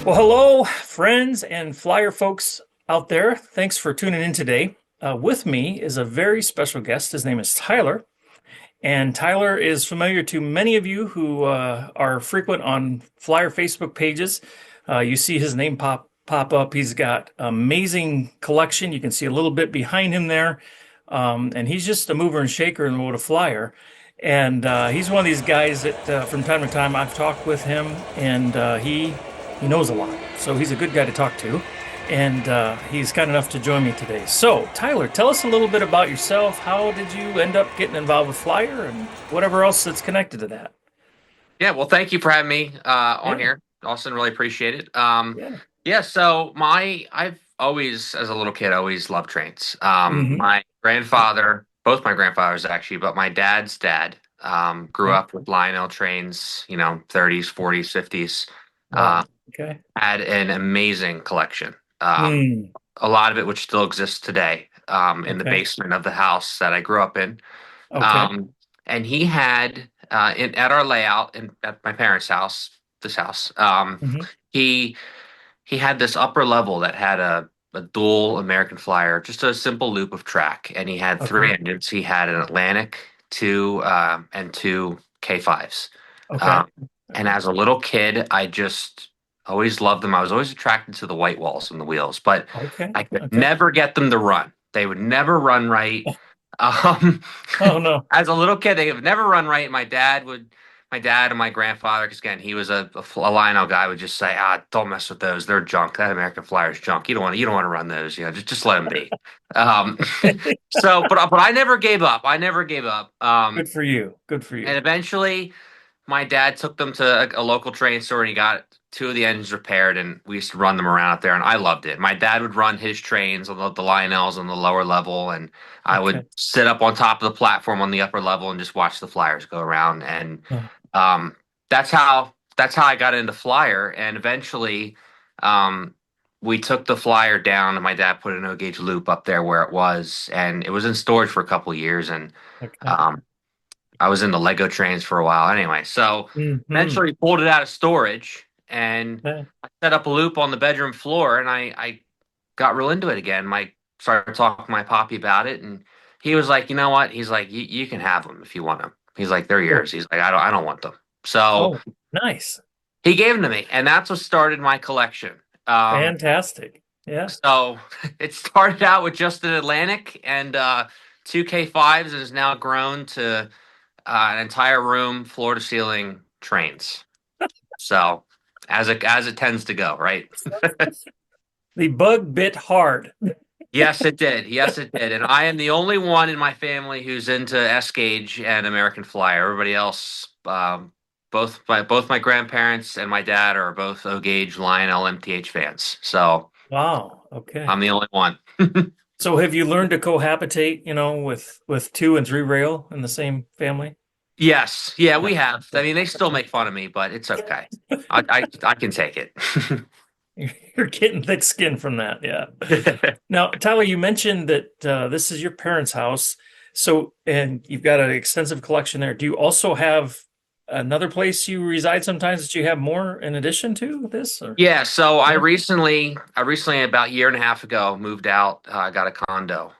Well, hello, friends and flyer folks out there. Thanks for tuning in today. With me is a very special guest. His name is Tyler, and Tyler is familiar to many of you who are frequent on flyer Facebook pages. You see his name pop up. He's got amazing collection. You can see a little bit behind him there, and he's just a mover and shaker in the world of flyer. And he's one of these guys that from time to time I've talked with him, and he knows a lot. So he's a good guy to talk to, and he's kind enough to join me today. So Tyler, tell us a little bit about yourself. How did you end up getting involved with flyer, and whatever else that's connected to that? Yeah, well, thank you for having me on Yeah, here, Austin. Really appreciate it. yeah. Yeah, so I've always, as a little kid, always loved trains. Mm-hmm. My grandfather, both my grandfathers actually, but my dad's dad, grew Okay. up with Lionel trains, 30s, 40s, 50s. Uh, Wow. Okay. had an amazing collection. Um, Hmm. a lot of it which still exists today, in the Okay. basement of the house that I grew up in. Okay. Um, and he had at our layout at my parents' house, this house, Mm-hmm. he he had this upper level that had a dual American Flyer, just a simple loop of track, and he had three Okay. engines. He had an Atlantic, and two K5s. Okay. Um, and as a little kid, I just always loved them. I was always attracted to the white walls and the wheels, but Okay. I could Okay. never get them to run. They would never run right. Um, Oh no. as a little kid, they have never run right. My dad and my grandfather, because again, he was a Lionel guy, would just say, don't mess with those. They're junk. That American Flyer's junk. You don't want to run those. Just let them be. Um, but I never gave up. I never gave up. Good for you. Good for And you. eventually, my dad took them to a local train store and he got two of the engines repaired, and we used to run them around out there, and I loved it. My dad would run his trains on the Lionels on the lower level, and I would Okay. sit up on top of the platform on the upper level and just watch the Flyers go around. And Oh, um, that's how I got into Flyer, and eventually, um, we took the Flyer down, and my dad put a no gauge loop up there where it was, and it was in storage for a couple of years, and okay. um, I was into Lego trains for a while anyway. So Mm-hmm. eventually pulled it out of storage and Okay. I set up a loop on the bedroom floor, and I got real into it again. My started talking to my poppy about it, and he was like, you know what? He's like, you can have them if you want them. He's like, they're Cool. yours. He's like, I don't want them. So Oh, nice. he gave them to me, and that's what started my collection. Um, Fantastic. Yeah. so it started out with just an Atlantic and two K5s, and has now grown to an entire room, floor to ceiling trains. So as it tends to go, right? The bug bit hard. Yes, it did. Yes, it did. And I am the only one in my family who's into S gauge and American Flyer. Everybody else, both my grandparents and my dad are both O gauge Lionel MTH fans. So Wow. Okay. I'm the only one. So have you learned to cohabitate, with two and three rail in the same family? Yes, yeah, Yeah. we have. I Okay. mean, they still make fun of me, but it's okay. I can take it. You're getting thick skin from that. Yeah. Now, Tyler, you mentioned that this is your parents' house. So, and you've got an extensive collection there. Do you also have another place you reside sometimes that you have more in addition to this? Or Yeah, so yeah, I recently about a year and a half ago moved out. I got a condo.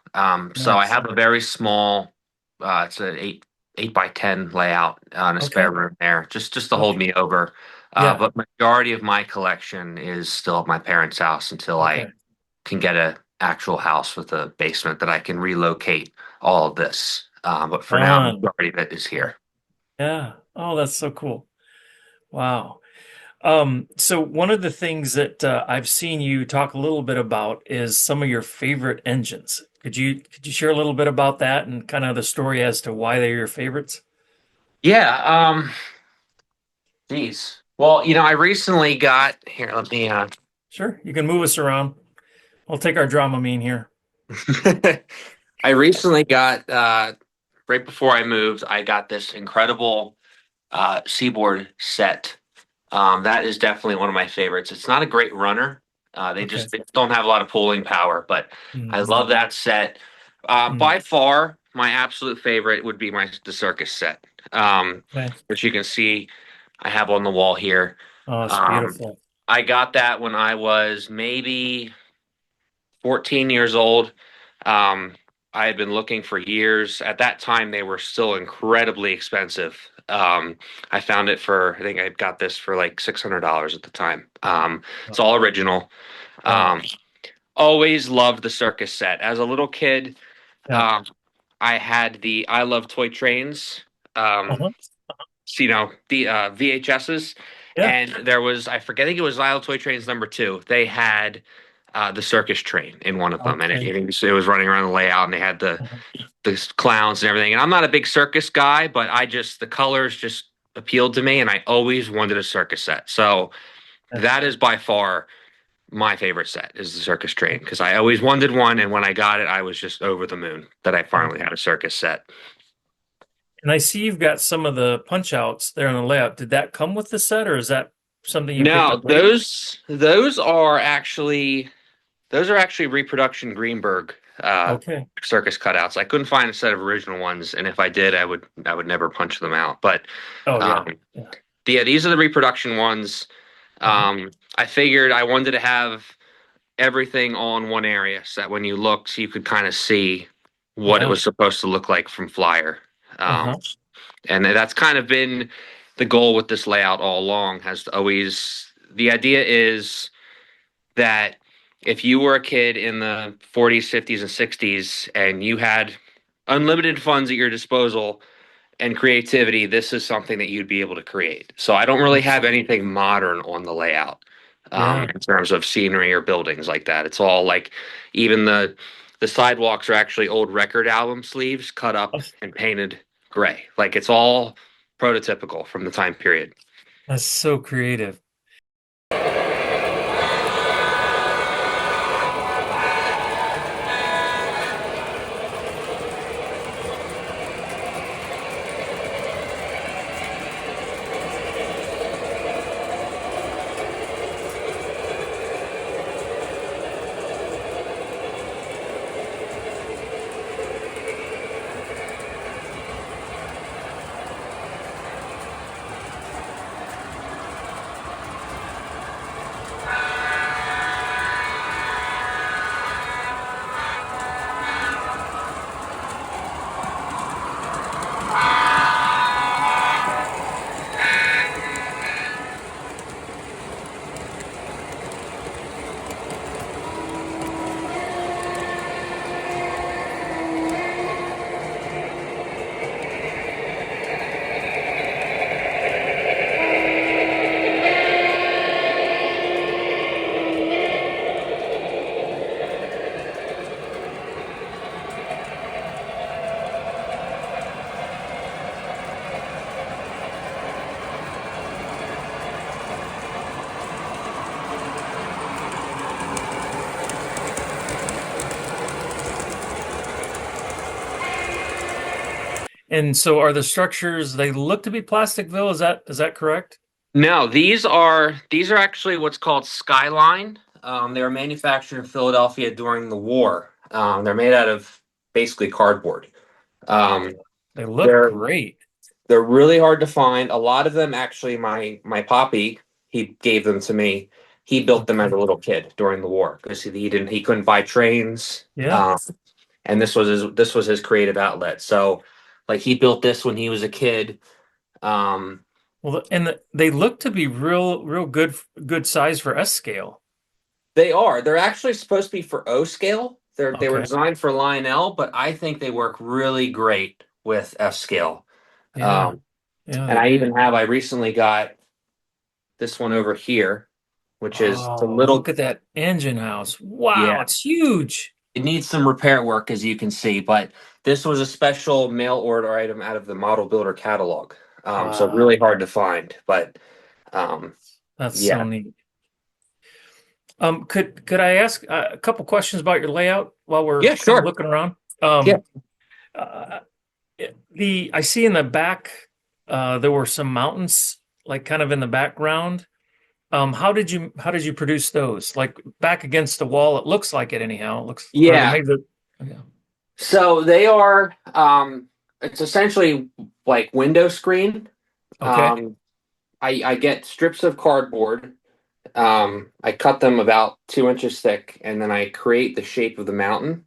So I nice. have a very small, it's an 8 by 10 layout and a spare Okay. room there, just to hold Okay. me over. Yeah. But majority of my collection is still at my parents' house until I Okay. can get a actual house with a basement that I can relocate all of this. But for now, Fun. majority of it is Yeah. here. Yeah. Oh, that's so cool. Wow. So one of the things that I've seen you talk a little bit about is some of your favorite engines. Could you share a little bit about that and kind of the story as to why they're your favorites? Yeah. Geez. Well, I recently got here. Let me. Sure, you can move us around. We'll take our Dramamine here. I recently got right before I moved, I got this incredible Seaboard set. That is definitely one of my favorites. It's not a great runner. Okay. They don't have a lot of pulling power, but I Hmm. love that set. By far, my absolute favorite would be the circus set, Okay. which you can see I have on the wall here. Oh, it's Um, beautiful. I got that when I was maybe 14 years old. Um, I had been looking for years. At that time, they were still incredibly expensive. I found it for, I think I got this for like $600 at the time. It's all original. Wow. Um, Always loved the circus set. As a little kid, Yeah. um, I had the I Love Toy Trains, um, Uh-huh. the VHSs, Yeah. and there was I forget I think it was I Love Toy Trains number two. They had the circus train in one of them, and Okay. it was running around the layout, and they had Uh-huh. the clowns and everything. And I'm not a big circus guy, but the colors just appealed to me, and I always wanted a circus set. So Yeah. that is by far my favorite set is the circus train because I always wanted one, and when I got it, I was just over the moon that I Yeah. finally had a circus set. And I see you've got some of the punch outs there on the layout. Did that come with the set, or is that something you picked No, up later? those are actually reproduction Greenberg Okay. circus cutouts. I couldn't find a set of original ones, and if I did, I would never punch them out. But Oh yeah. um, Yeah. yeah, these are the reproduction ones. Uh-huh. I figured I wanted to have everything all in one area so that when you looked, you could kind of see what it Yeah. was supposed to look like from Flyer. Um, Uh-huh. and that's kind of been the goal with this layout all along. Has always the idea is that if you were a kid in the 40s, 50s, and 60s and you had unlimited funds at your disposal and creativity, this is something that you'd be able to create. So I don't really have anything modern on the layout Yeah. in terms of scenery or buildings like that. It's all like even the sidewalks are actually old record album sleeves cut up and painted gray. Like it's all prototypical from the time period. That's so creative. And so are the structures, they look to be Plasticville, is that correct? No, these are actually what's called Skyline. They were manufactured in Philadelphia during the war. They're made out of basically cardboard. Wow. Um, They look they're great. they're really hard to find. A lot of them actually, my poppy, he gave them to me. He built them as a Okay. little kid during the war because he couldn't buy trains. Yeah. And this was his creative outlet. So, like he built this when he was a kid. Um, Well, they look to be real good size for S scale. They are. They're actually supposed to be for O scale. They were Okay. designed for Lionel, but I think they work really great with F scale. Yeah. Um, Yeah, and they do. I recently got this one over here, which is a Oh, look little, at that engine house. Wow, yeah, it's huge. it needs some repair work as you can see, but this was a special mail order item out of the Model Builder catalog. So really Wow. hard to find, but um, That's so yeah, neat. Could I ask a couple questions about your layout while we're yeah, kind of sure, looking around? yeah. Uh, the I see in the back there were some mountains like kind of in the background. How did you produce those? Like back against the wall, it looks like it anyhow. It looks or Yeah, maybe the yeah. so they are, it's essentially like window screen. Okay. I get strips of cardboard, I cut them about 2 inches thick, and then I create the shape of the mountain.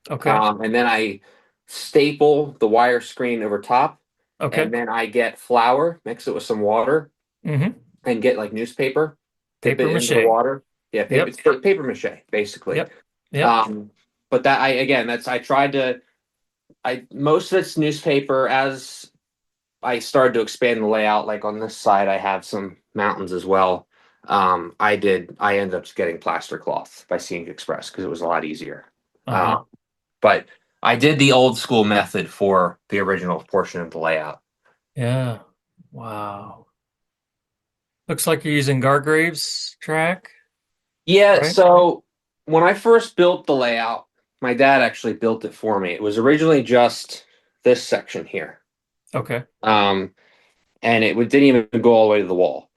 Okay. And then I staple the wire screen over top, Okay. and then I get flour, mix it with some water, Mm-hmm. and get like newspaper, dip Paper it into the mache. water. Yeah, paper, Yep. it's paper mache, basically. Yep. Yep. Um, but that I again, that's I tried to. I most of it's newspaper. As I started to expand the layout, like on this side, I have some mountains as well. I ended up just getting plaster cloth by Scenic Express because it was a lot easier. Uh-huh. Um, but I did the old school method for the original portion of the layout. Yeah. Wow. Looks like you're using Gargrave's track, Yeah, right? so when I first built the layout, my dad actually built it for me. It was originally just this section here. Okay. Um, and didn't even go all the way to the wall.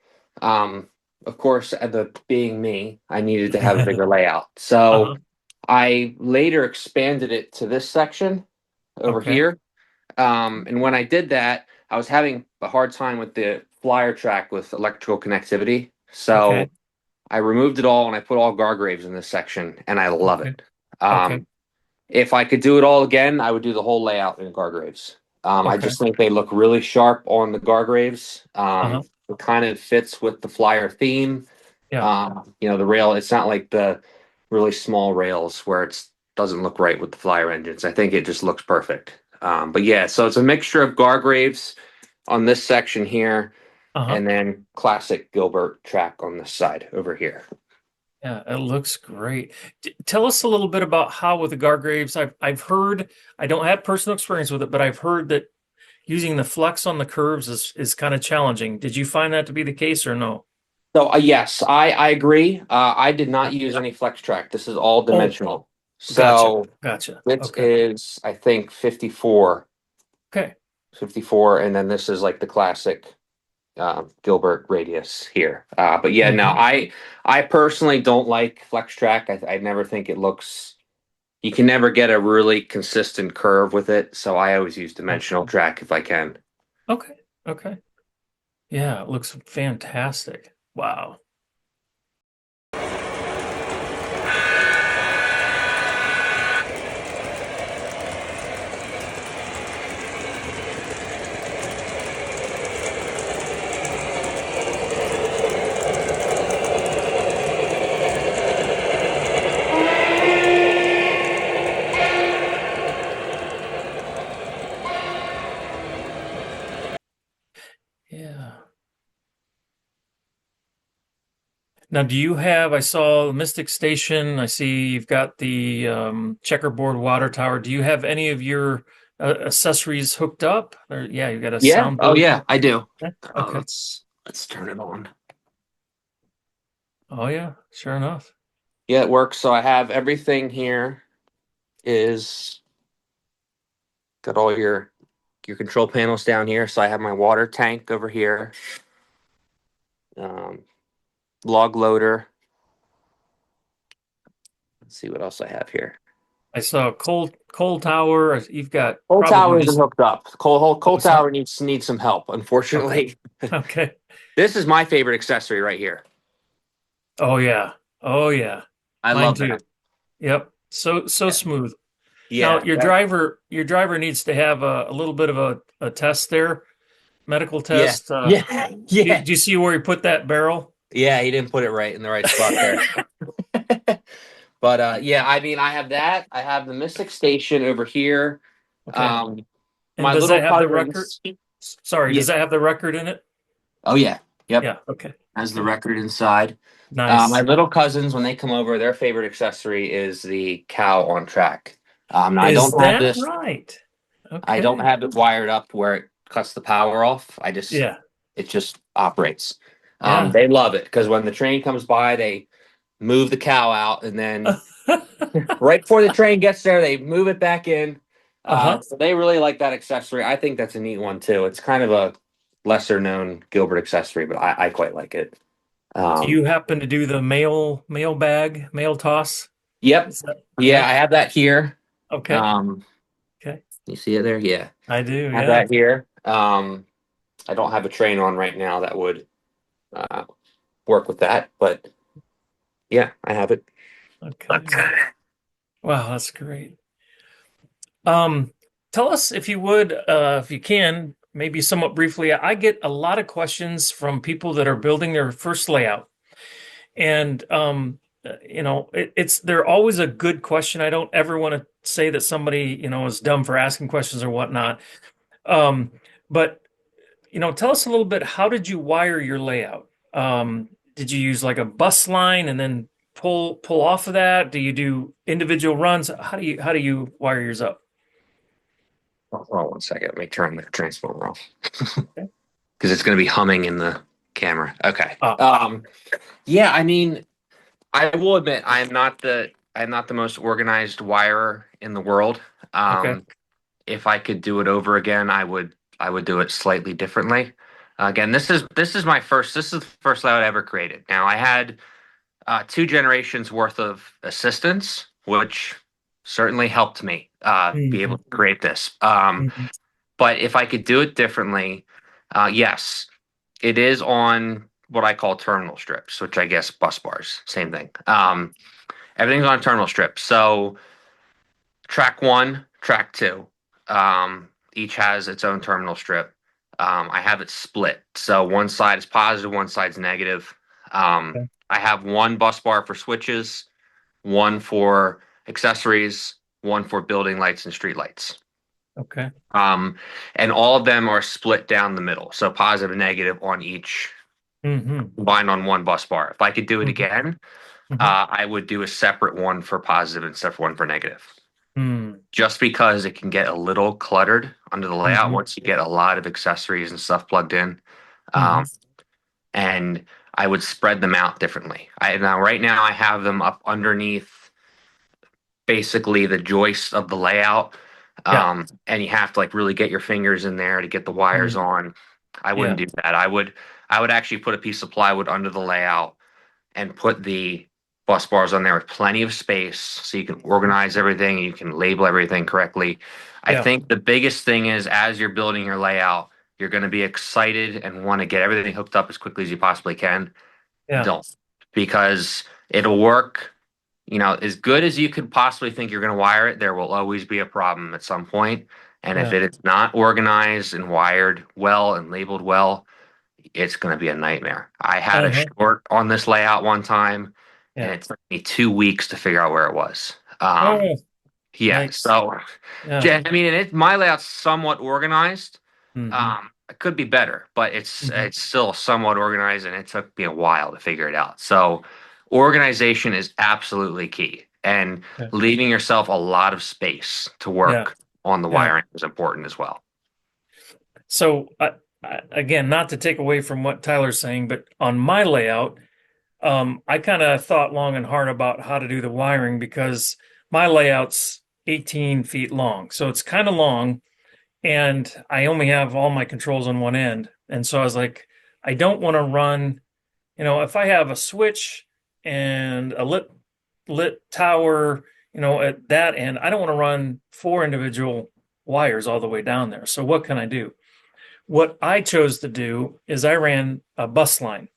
Um, of course, being me, I needed to have a bigger layout. So Uh-huh. I later expanded it to this section over Okay. here. And when I did that, I was having a hard time with the flyer track with electrical connectivity. Okay. So I removed it all and I put all Gargraves in this section, and I love Okay. it. Okay. If I could do it all again, I would do the whole layout in Gargraves. I Okay. just think they look really sharp on the Gargraves. Uh-huh. It kind of fits with the flyer theme. Yeah. The rail, it's not like the really small rails where it doesn't look right with the flyer engines. I think it just looks perfect. But yeah, so it's a mixture of Gargraves on this section here, Uh-huh. and then classic Gilbert track on this side over here. Yeah, it looks great. Tell us a little bit about how with the Gargraves. I've heard, I don't have personal experience with it, but I've heard that using the flex on the curves is kind of challenging. Did you find that to be the case or no? So yes, I agree. I did not use any flex track. This is all Oh, dimensional. gotcha. So Gotcha. this Okay. is, I think, 54, Okay. 54, and then this is like the classic Gilbert radius here. But yeah, no, Hmm. I personally don't like flex track. I never think it looks. You can never get a really consistent curve with it, so I always use dimensional track if I can. Okay. Okay. Yeah, it looks fantastic. Wow. Yeah. Now, do you have, I saw Mystic Station. I see you've got the checkerboard water tower. Do you have any of your accessories hooked up? Or, yeah, you got a Yeah. Oh soundboard. yeah, I do. Yeah. Okay. Let's turn it on. Oh, yeah, sure enough. Yeah, it works. So I have everything here is got all your control panels down here. So I have my water tank over here, um, log loader. Let's see what else I have here. I saw a coal tower. You've got Coal probably tower isn't just, hooked up. Coal what's that? tower needs some help, Okay. unfortunately. Okay. This is my favorite accessory right here. Oh, yeah. Oh, yeah. I Mine love too. that. Yep. So Yeah. smooth. Now, Yeah. That, your driver needs to have a little bit of a test there, medical yeah. test. Yeah. Yeah. Do you see where he put that barrel? Yeah, he didn't put it right in the right spot there. But yeah, I mean, I have that. I have the Mystic Station over here. Okay. Um, And my does little that have the record? cousins. Sorry, Yeah. does that have the record in it? Oh yeah. Yep. Yeah. Okay. Has the Okay. record inside. My Nice. little cousins, when they come over, their favorite accessory is the cow on track. Now I Is don't have that this. right? I don't Okay. have it wired up where it cuts the power off. Yeah. It just operates. Yeah. They love it because when the train comes by, they move the cow out, and then right before the train gets there, they move it back in. Uh-huh. So they really like that accessory. I think that's a neat one too. It's kind of a lesser known Gilbert accessory, but I quite like it. Do Um, you happen to do the mail toss? yep. Is that, Yeah, I yep. have that here. Okay. Um, Okay. you see it there? Yeah. I do. I have Yeah. that here. I don't have a train on right now that would uh, work with that, but Yeah, I have it. Okay. Wow, that's great. Um, Tell us if you would, if you can, maybe somewhat briefly. I get a lot of questions from people that are building their first layout, and it's they're always a good question. I don't ever want to say that somebody, is dumb for asking questions or whatnot. Um, but tell us a little bit. How did you wire your layout? Did you use like a bus line and then pull off of that? Do you do individual runs? How do you wire yours up? Hold on 1 second. Let me turn the transformer off Okay. because it's going to be humming in the camera. Okay. Ah, Yeah, I mean, I will admit I'm not the most organized wirer in the world. okay. Um, if I could do it over again, I would do it slightly differently. Again, this is the first layout I ever created. Now I had two generations worth of assistance, which certainly helped me be able Hmm. to create this. Hmm. But if I could do it differently, yes, it is on what I call terminal strips, which I guess bus bars, same thing. Everything's on terminal strips. So track one, track two, each has its own terminal strip. I have it split. So one side is positive, one side's negative. Okay. I have one bus bar for switches, one for accessories, one for building lights and street lights. Okay. Um, and all of them are split down the middle. So positive and negative on each, Hmm. combined on one bus bar. If I could do it Hmm. again, Hmm. I would do a separate one for positive and separate one for negative. Hmm. Just because it can get a little cluttered under the layout Hmm. once you get a lot of accessories and stuff plugged in. Hmm. Um, and I would spread them out differently. Right now I have them up underneath basically the joist of the layout. Yeah. And you have to like really get your fingers in there to get the wires Mm. on. I wouldn't Yeah. do that. I would actually put a piece of plywood under the layout and put the bus bars on there with plenty of space so you can organize everything and you can label everything correctly. I Yeah. think the biggest thing is as you're building your layout, you're going to be excited and want to get everything hooked up as quickly as you possibly can. Yeah. Don't, because it'll work, as good as you could possibly think you're going to wire it, there will always be a problem at some point. And if Yeah. it is not organized and wired well and labeled well, it's going to be a nightmare. I had a Uh-huh. short on this layout one time, and Yeah. it took me 2 weeks to figure out where it was. Oh, Yeah, yikes. so Yeah. yeah, I mean, my layout's somewhat organized. Hmm. It could be better, but it's Hmm. it's still somewhat organized, and it took me a while to figure it out. So, organization is absolutely key, and Yeah. leaving yourself a lot of space to Yeah. work on the Yeah. wiring is important as well. So, again, not to take away from what Tyler's saying, but on my layout, I kind of thought long and hard about how to do the wiring because my layout's 18 feet long. So it's kind of long, and I only have all my controls on one end. And so I was like, I don't want to run, if I have a switch and a lit tower, at that end, I don't want to run four individual wires all the way down there. So what can I do? What I chose to do is I ran a bus line.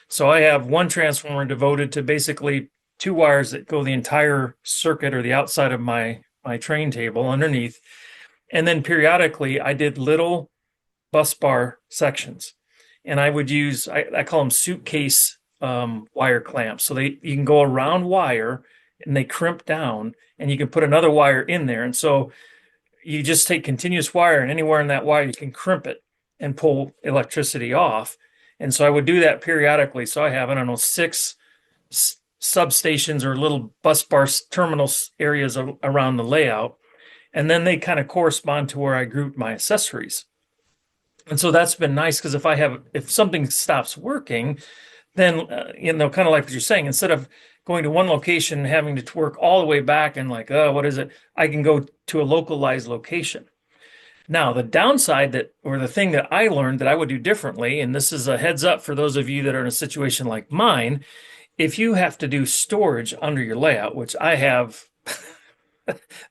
So I have one transformer devoted to basically two wires that go the entire circuit or the outside of my train table underneath. And then periodically I did little bus bar sections. And I would use I call them suitcase wire clamps. So you can go around wire and they crimp down and you can put another wire in there. And so you just take continuous wire and anywhere in that wire you can crimp it and pull electricity off. And so I would do that periodically. So I have, I don't know, six substations or little bus bar terminal areas around the layout. And then they kind of correspond to where I grouped my accessories. And so that's been nice because if something stops working, then, kind of like what you're saying, instead of going to one location and having to work all the way back and like, oh, what is it? I can go to a localized location. Now, the downside or the thing that I learned that I would do differently, and this is a heads up for those of you that are in a situation like mine, if you have to do storage under your layout, which I have,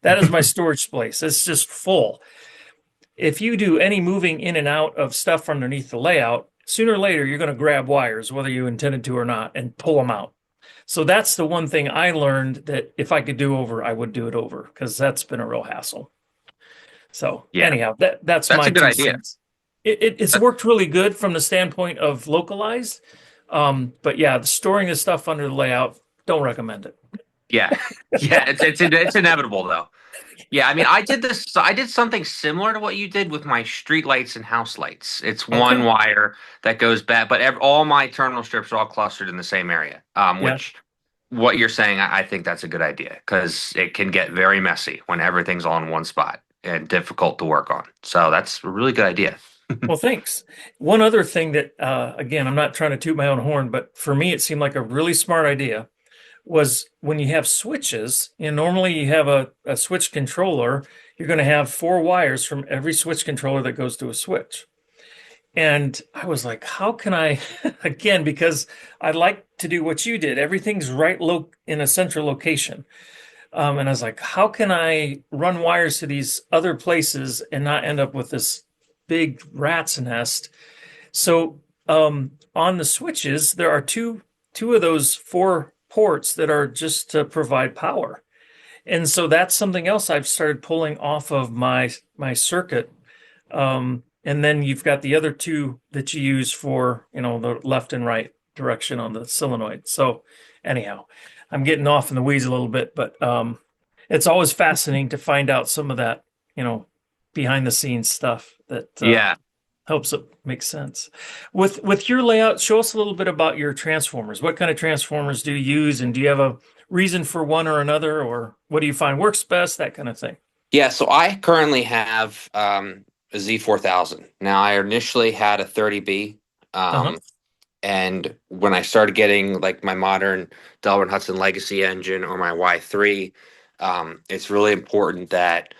that is my storage place. It's just full. If you do any moving in and out of stuff underneath the layout, sooner or later you're going to grab wires, whether you intended to or not, and pull them out. So that's the one thing I learned that if I could do over, I would do it over because that's been a real hassle. So Yeah, anyhow, that's that's my a good two idea. cents. It's worked really good from the standpoint of localized. But yeah, storing the stuff under the layout, don't recommend it. Yeah. Yeah, it's inevitable though. Yeah, I mean, I did this. So I did something similar to what you did with my street lights and house lights. It's one Okay. wire that goes back, but all my terminal strips are all clustered in the same area. Yeah. Which what you're saying, I think that's a good idea because it can get very messy when everything's all in one spot and difficult to work on. So that's a really good idea. Well, thanks. One other thing that, again, I'm not trying to toot my own horn, but for me, it seemed like a really smart idea was when you have switches, normally you have a switch controller, you're going to have four wires from every switch controller that goes to a switch. And I was like, how can I, again, because I like to do what you did, everything's right in a central location. And I was like, how can I run wires to these other places and not end up with this big rat's nest? So on the switches, there are two of those four ports that are just to provide power. And so that's something else I've started pulling off of my circuit. And then you've got the other two that you use for, the left and right direction on the solenoid. So anyhow, I'm getting off in the weeds a little bit, but it's always fascinating to find out some of that, you know, behind the scenes stuff that Yeah. helps it make sense. With your layout, show us a little bit about your transformers. What kind of transformers do you use, and do you have a reason for one or another, or what do you find works best, that kind of thing? Yeah, so I currently have a Z4000. Now, I initially had a 30B, Uh-huh. um, and when I started getting like my modern Delaware and Hudson Legacy engine or my Y3, it's really important that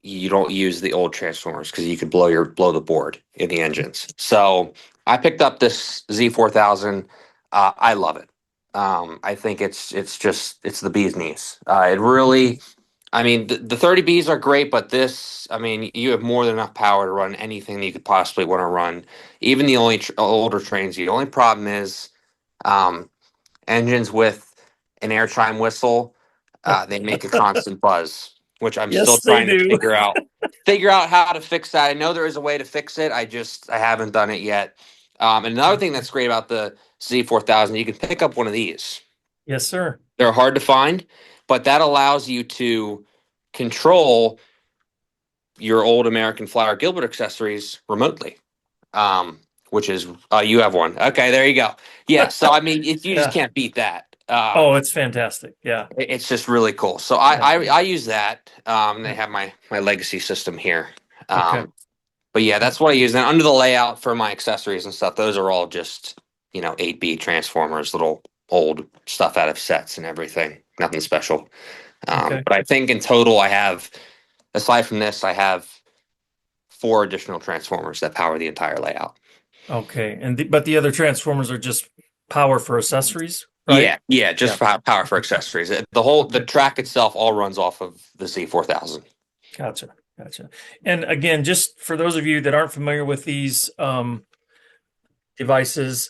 you don't use the old transformers because you could blow the board in the engines. So I picked up this Z4000. I love it. I think it's the bee's knees. It really, I mean, the 30Bs are great, but this, I mean, you have more than enough power to run anything that you could possibly want to run. Even the only older trains. The only problem is um, engines with an air chime whistle. They make a constant buzz, which I'm still Yes, they trying to do. figure out how to fix that. I know there is a way to fix it. I haven't done it yet. And another thing that's great about the Z4000, you can pick up one of these. Yes, sir. They're hard to find, but that allows you to control your old American Flyer Gilbert accessories remotely. Which is you have one. Okay, there you go. Yeah, so I mean, you just Yeah. can't beat that. Oh, it's fantastic. Yeah. It's just really cool. So I Yeah. I, I use that. They Yeah. have my legacy system here. Okay. But yeah, Yeah. that's what I use. And under the layout for my accessories and stuff, those are all just 8B transformers, little old stuff out of sets and everything. Nothing special. Okay. But I think in total, aside from this, I have four additional transformers that power the entire layout. Okay. But the other transformers are just power for accessories, right? Yeah, yeah, just Yeah. power for Okay. accessories. The Okay. track itself all runs off of the Z4000. Gotcha. Gotcha. And again, just for those of you that aren't familiar with these devices,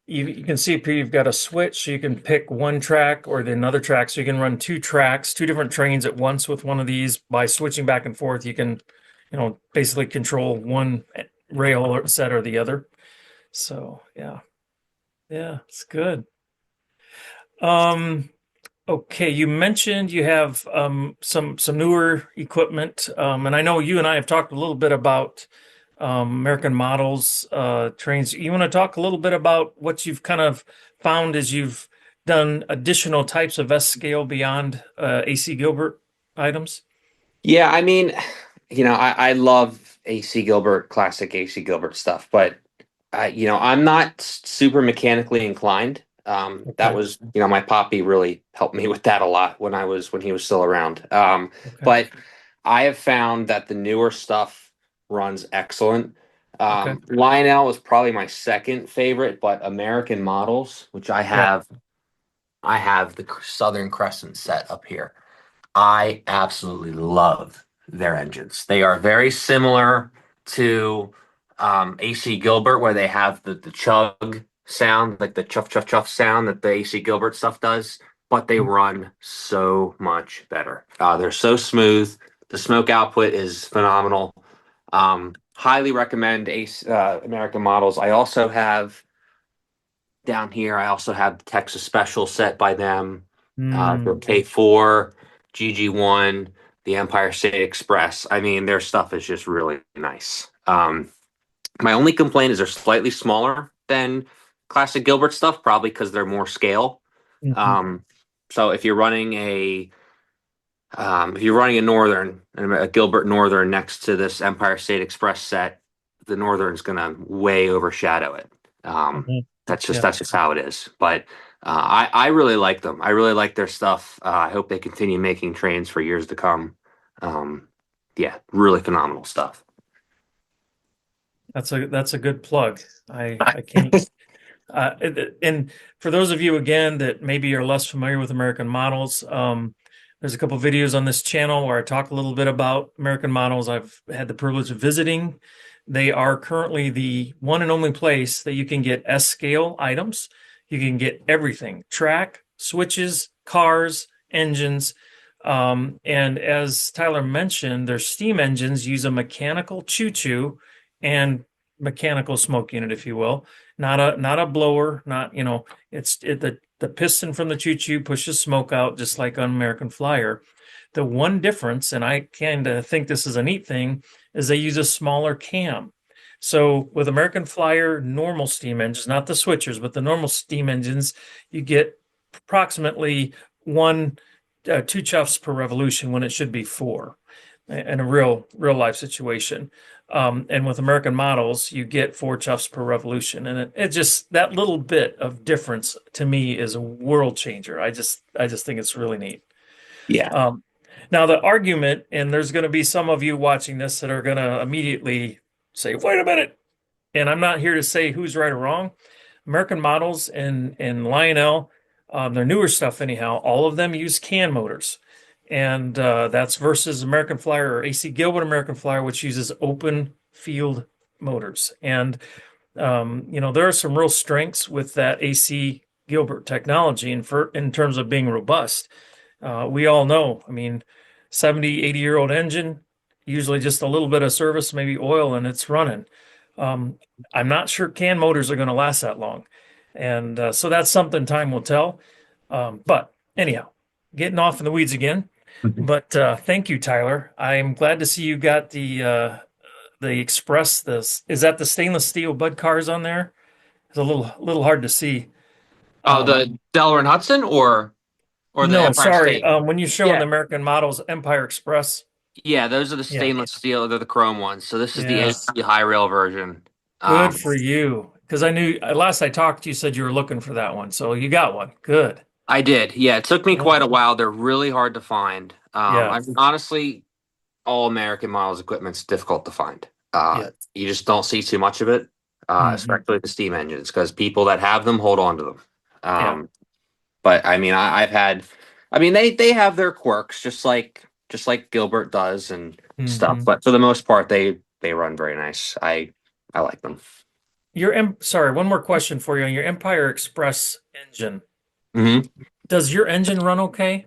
you can see up here you've got a switch. So you can pick one track or the another track. So you can run two tracks, two different trains at once with one of these. By switching back and forth, you can, basically control one rail or set or the other. So yeah, yeah, it's good. Um, okay, you mentioned you have some newer equipment, and I know you and I have talked a little bit about American models, trains. You want to talk a little bit about what you've kind of found as you've done additional types of S scale beyond AC Gilbert items? Yeah, I mean, I love AC Gilbert, classic AC Gilbert stuff, but I'm not super mechanically inclined. That Okay, was, my poppy really helped me with that a lot when he was still around. okay, But I have found that the newer stuff runs excellent. okay, Lionel is probably my second favorite, but American models, which yeah, I have the Southern Crescent set up here. I absolutely love their engines. They are very similar to AC Gilbert, where they have the chug sound, like the chuff chuff chuff sound that the AC Gilbert stuff does, but they run so much better. They're so smooth. The smoke output is phenomenal. Highly recommend Ace American models. I also have down here. I also have the Texas Special set by them. The Mm, K4, GG1, the Empire State Express. I mean, their stuff is just really nice. My only complaint is they're slightly smaller than classic Gilbert stuff, probably because they're more scale. mhm, Um, so if you're running a Northern, a Gilbert Northern next to this Empire State Express set, the Northern's gonna way overshadow it. Um, mhm. that's just Yeah, that's just how it is. But I really like them. I really like their stuff. I hope they continue making trains for years to come. Um, yeah, really phenomenal stuff. that's a good plug. I can't. And for those of you again that maybe are less familiar with American models, there's a couple videos on this channel where I talk a little bit about American models. I've had the privilege of visiting. They are currently the one and only place that you can get S scale items. You can get everything: track, switches, cars, engines. And as Tyler mentioned, their steam engines use a mechanical choo-choo and mechanical smoke unit, if you will, not a blower, not, the piston from the choo-choo pushes smoke out just like on American Flyer. The one difference, and I kind of think this is a neat thing, is they use a smaller cam. So with American Flyer normal steam engines, not the switchers, but the normal steam engines, you get approximately one, two chuffs per revolution when it should be four in a real life situation. And with American models, you get four chuffs per revolution, and it just that little bit of difference to me is a world changer. I just think it's really neat. Yeah. Um, Now the argument, and there's going to be some of you watching this that are going to immediately say, "Wait a minute," and I'm not here to say who's right or wrong. American models and Lionel, their newer stuff anyhow, all of them use CAN motors. And that's versus American Flyer or AC Gilbert American Flyer, which uses open field motors. And there are some real strengths with that AC Gilbert technology in terms of being robust. We all know, I mean, 70, 80-year-old engine, usually just a little bit of service, maybe oil, and it's running. Um, I'm not sure CAN motors are going to last that long. And so that's something time will tell. But anyhow, getting off in the weeds again. But thank you, Tyler. I'm glad to see you got the Express. This is that the stainless steel Bud cars on there? It's a little hard to see. Oh, Um, the Delaware and Hudson or the no, Empire sorry. State? When you're showing the Yeah. American models, Empire Express. Yeah, those are the Yeah, stainless steel. They're the chrome ones. So this is the yeah. AC high rail version. Good Um, for you. Because I knew last I talked, you said you were looking for that one, so you got one. Good. I did. Yeah, it took me Yeah, quite a while. They're really hard to find. yeah, I mean, honestly, all American models equipment's difficult to find. yeah. You just don't see too much of it, Hmm. especially the steam engines, because people that have them hold on to them. Yeah. But I mean, I mean, they have their quirks, just like Gilbert does and stuff. Hmm. But for the most part, they run very nice. I like them. Sorry, one more question for you on your Empire Express engine. Hmm. Does your engine run okay?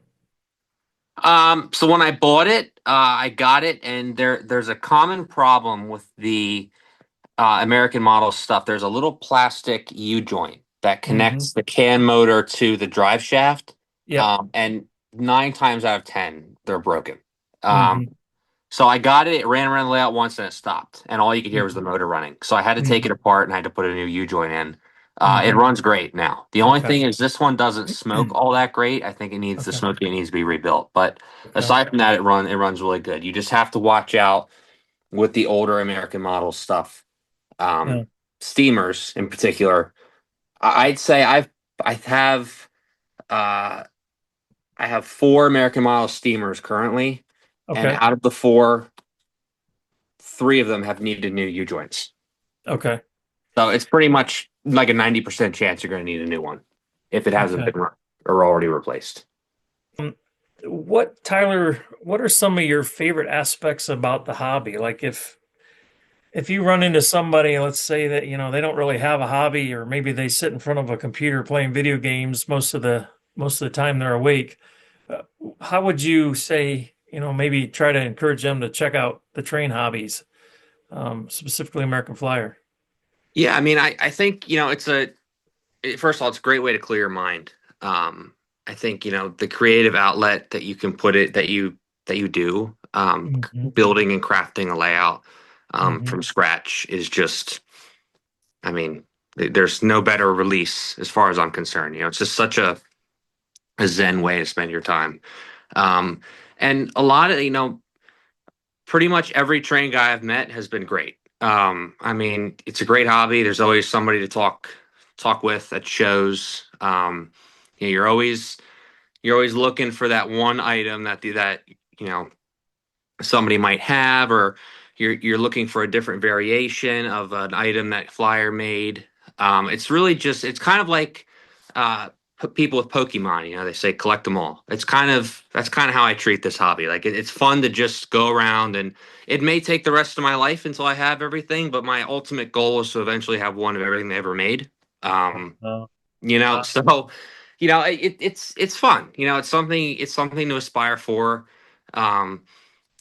So when I bought it, I got it, and there's a common problem with the American model stuff. There's a little plastic U joint that Hmm. connects the can motor to the drive shaft, Yep. and 9 times out of 10 they're broken. Um, Hmm. so I got it, it ran around the layout once, and it stopped, and all you could hear was the Hmm. motor running. So I had to take it Hmm. apart and I had to put a new U joint in. It Hmm. runs great now. The only Okay. thing is this one doesn't smoke all that great. I think it needs the Okay. smoke. It needs to be rebuilt, but Okay. aside from that, it runs really good. You just have to watch out with the older American model stuff. Yeah. Steamers in particular. I'd say I have uh I have four American model steamers currently, and Okay. out of the four, three of them have needed new U joints. Okay. So it's pretty much like a 90% chance you're going to need a new one if it hasn't Okay. been or already replaced. Um, Tyler, what are some of your favorite aspects about the hobby? Like if if you run into somebody, let's say that, they don't really have a hobby, or maybe they sit in front of a computer playing video games most of the time they're awake. Uh, how would you say, maybe try to encourage them to check out the train hobbies, specifically American Flyer? Yeah, I mean, I think, first of all, it's a great way to clear your mind. I think, the creative outlet that you can put it that you do, Hmm. building and crafting a layout Hmm. from scratch is just, I mean, there's no better release as far as I'm concerned. It's just such a zen way to spend your time. Um, and a lot of, pretty much every train guy I've met has been great. I mean, it's a great hobby. There's always somebody to talk with at shows. You're always looking for that one item that you know somebody might have, or you're looking for a different variation of an item that Flyer made. It's really just it's kind of like people with Pokemon. They say collect them all. That's kind of how I treat this hobby. Like it's fun to just go around, and it may take the rest of my life until I have everything, but my ultimate goal is to eventually have one of everything they ever made. Um, Uh, so it's fun. It's something to aspire for. Um,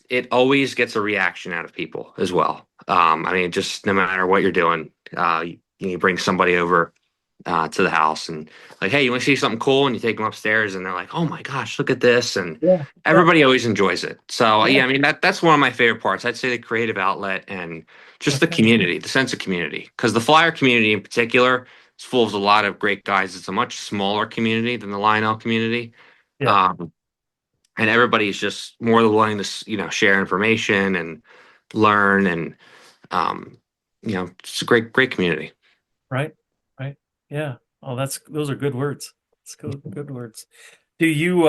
it always gets a reaction out of people as well. I mean, just no matter what you're doing, you bring somebody over to the house and like, hey, you want to see something cool? And you take them upstairs, and they're like, oh my gosh, look at this! And yeah, yeah, everybody always enjoys it. So yeah. yeah, I mean that's one of my favorite parts. I'd say the creative outlet and just the Okay. community, the sense of community, because the Flyer community in particular is full of a lot of great guys. It's a much smaller community than the Lionel community. Yeah, Um, and everybody's just more than willing to share information and learn and um it's a great community. right, right. Yeah. Oh, those are good words. That's good words. Do you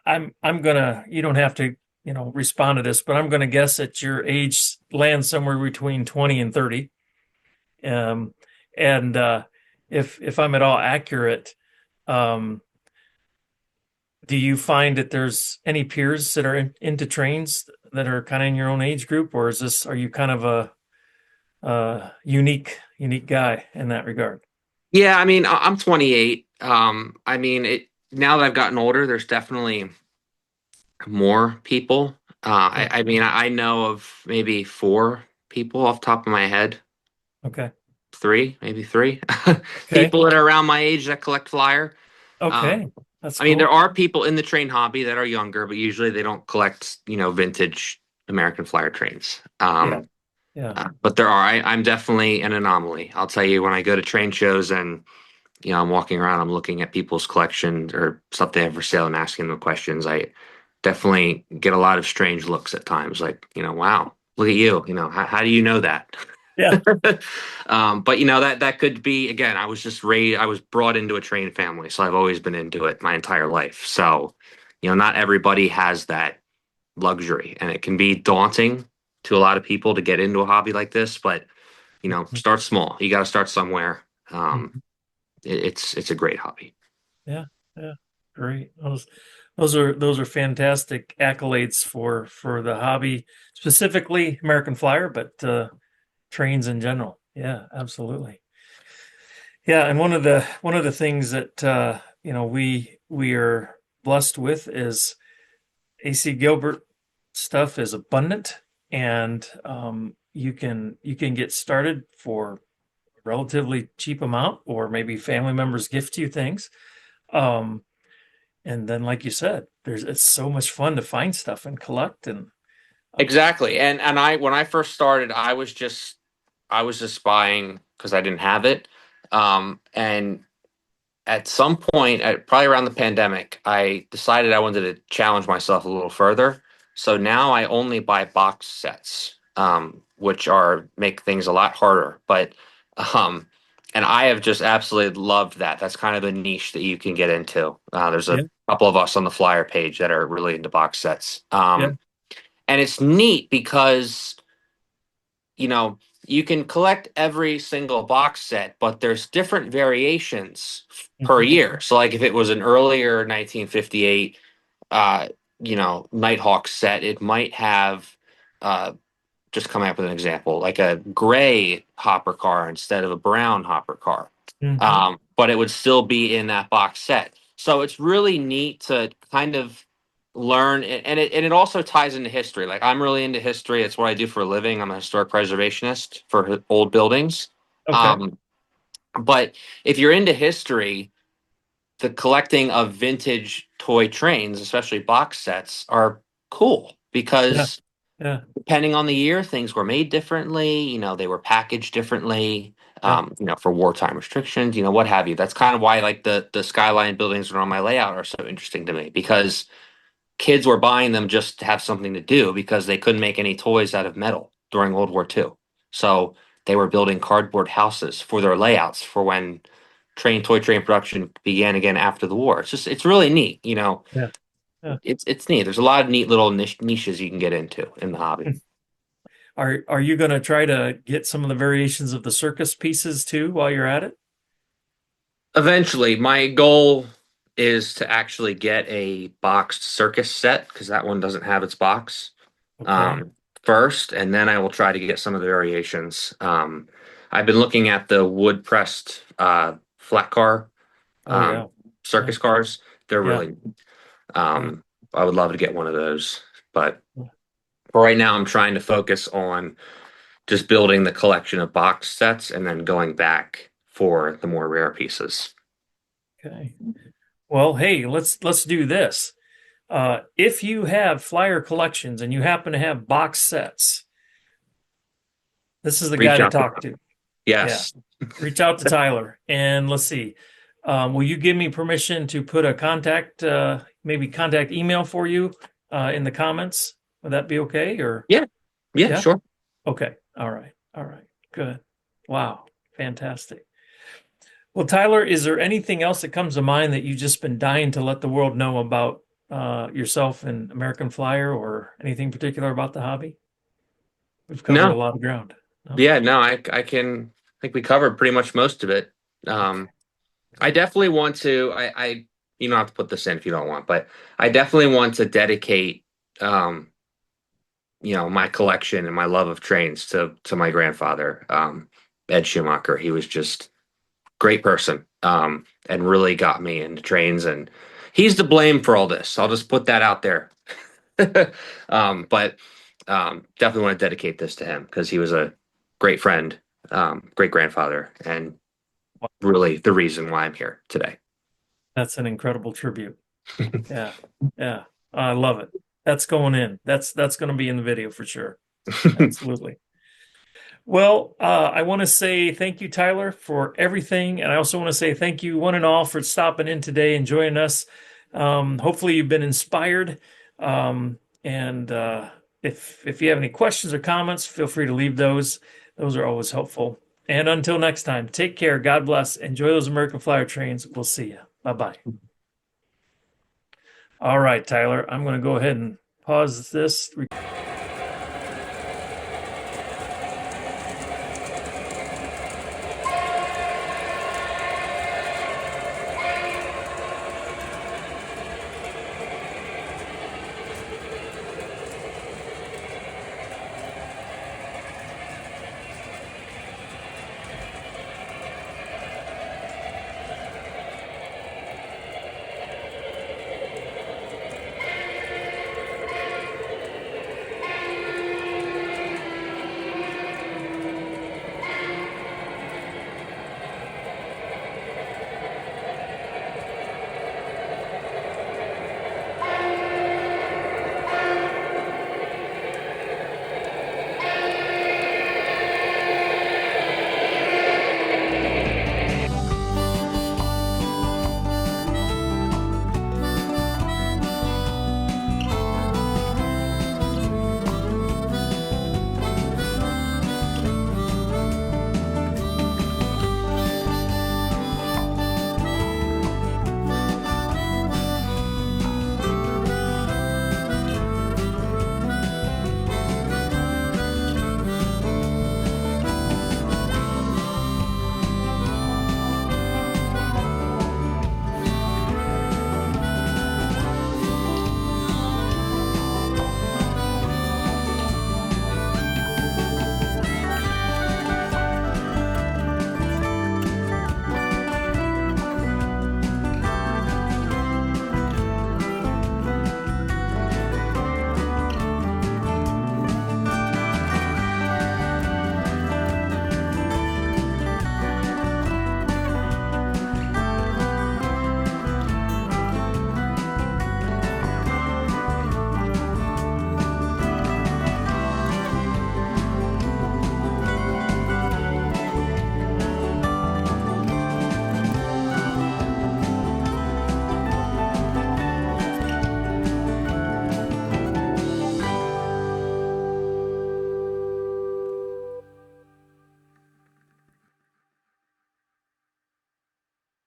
I'm gonna, you don't have to, respond to this, but I'm gonna guess that your age lands somewhere between 20 and 30. Um, and if I'm at all accurate, um, do you find that there's any peers that are into trains that are kind of in your own age group, or are you kind of a unique guy in that regard? Yeah, I mean, I'm 28. I mean, now that I've gotten older, there's definitely more people. Yeah. I mean, I know of maybe four people off the top of my head, Okay. three, maybe three Okay. people that are around my age that collect Flyer. Okay. Um, That's I mean, there cool. are people in the train hobby that are younger, but usually they don't collect, vintage American Flyer trains. Yeah. Yeah. But there are. I'm definitely an anomaly. I'll tell you, when I go to train shows and I'm walking around, I'm looking at people's collections or stuff they have for sale and asking them questions. I definitely get a lot of strange looks at times, like, wow, look at you. How do you know that? Yeah. But that could be, again, I was brought into a train family, so I've always been into it my entire life. So, not everybody has that luxury, and it can be daunting to a lot of people to get into a hobby like this. But start small. You got to start somewhere. Um, Mhm. it's a great hobby. Yeah, yeah, great. Those are fantastic accolades for the hobby, specifically American Flyer, but trains in general. Yeah, absolutely. Yeah, and one of the things that we are blessed with is AC Gilbert stuff is abundant, and you can get started for a relatively cheap amount, or maybe family members gift you things. Um, And then, like you said, it's so much fun to find stuff and collect and Exactly. And when I first started, I was just buying because I didn't have it. And at some point, probably around the pandemic, I decided I wanted to challenge myself a little further. So now I only buy box sets, which are make things a lot harder. But um, and I have just absolutely loved that. That's kind of a niche that you can get into. There's a yeah, couple of us on the Flyer page that are really into box sets. yeah, And it's neat because you know, you can collect every single box set, but there's different variations per mhm, year. So, like if it was an earlier 1958, uh, Nighthawk set, it might have uh, just coming up with an example, like a gray hopper car instead of a brown hopper car. Hmm. But it would still be in that box set. So it's really neat to kind of learn, and it also ties into history. Like I'm really into history. It's what I do for a living. I'm a historic preservationist for old buildings. Okay. Um, but if you're into history, the collecting of vintage toy trains, especially box sets, are cool Yeah. because Yeah. depending on the year, things were made differently. They were packaged differently. Yeah. For wartime restrictions, what have you. That's kind of why like the skyline buildings that are on my layout are so interesting to me because kids were buying them just to have something to do because they couldn't make any toys out of metal during World War II. So they were building cardboard houses for their layouts for when toy train production began again after the war. It's really neat. Yeah. Yeah. It's neat. There's a lot of neat little niches you can get into in the hobby. Are you going to try to get some of the variations of the circus pieces too while you're at it? Eventually, my goal is to actually get a boxed circus set because that one doesn't have its box Okay. um, first, and then I will try to get some of the variations. I've been looking at the wood pressed flat car Oh yeah. Yeah. circus cars. They're Yeah. really, Yeah. um, I would love to get one of those, but for right now, I'm trying to focus on just building the collection of box sets and then going back for the more rare pieces. Okay. Well, hey, let's do this. If you have flyer collections and you happen to have box sets, this is the guy Reach to out to talk them. to. Yeah. Yes. Reach out to Tyler and let's see. Will you give me permission to put a maybe contact email for you in the comments? Would that be okay? Or Yeah. Yeah, yeah? sure. Okay. All right. All right. Good. Wow. Fantastic. Well, Tyler, is there anything else that comes to mind that you've just been dying to let the world know about yourself and American Flyer or anything particular about the hobby? We've covered a No. lot of ground. No? Yeah, no, I think we covered pretty much most of it. Okay. Um, I Good. definitely want to, you don't have to put this in if you don't want, but I definitely want to dedicate, um, my collection and my love of trains to my grandfather, Ed Schumacher. He was just great person, and really got me into trains, and he's to blame for all this. I'll just put that out there. But definitely want to dedicate this to him because he was a great friend, great grandfather, and really the reason why I'm here today. That's an incredible tribute. Yeah. Yeah. I love it. That's going in. That's going to be in the video for sure. Absolutely. Well, I want to say thank you, Tyler, for everything. And I also want to say thank you, one and all, for stopping in today and joining us. Hopefully, you've been inspired. And if you have any questions or comments, feel free to leave those. Those are always helpful. And until next time, take care. God bless. Enjoy those American Flyer trains. We'll see you. Bye bye. All right, Tyler, I'm going to go ahead and pause this.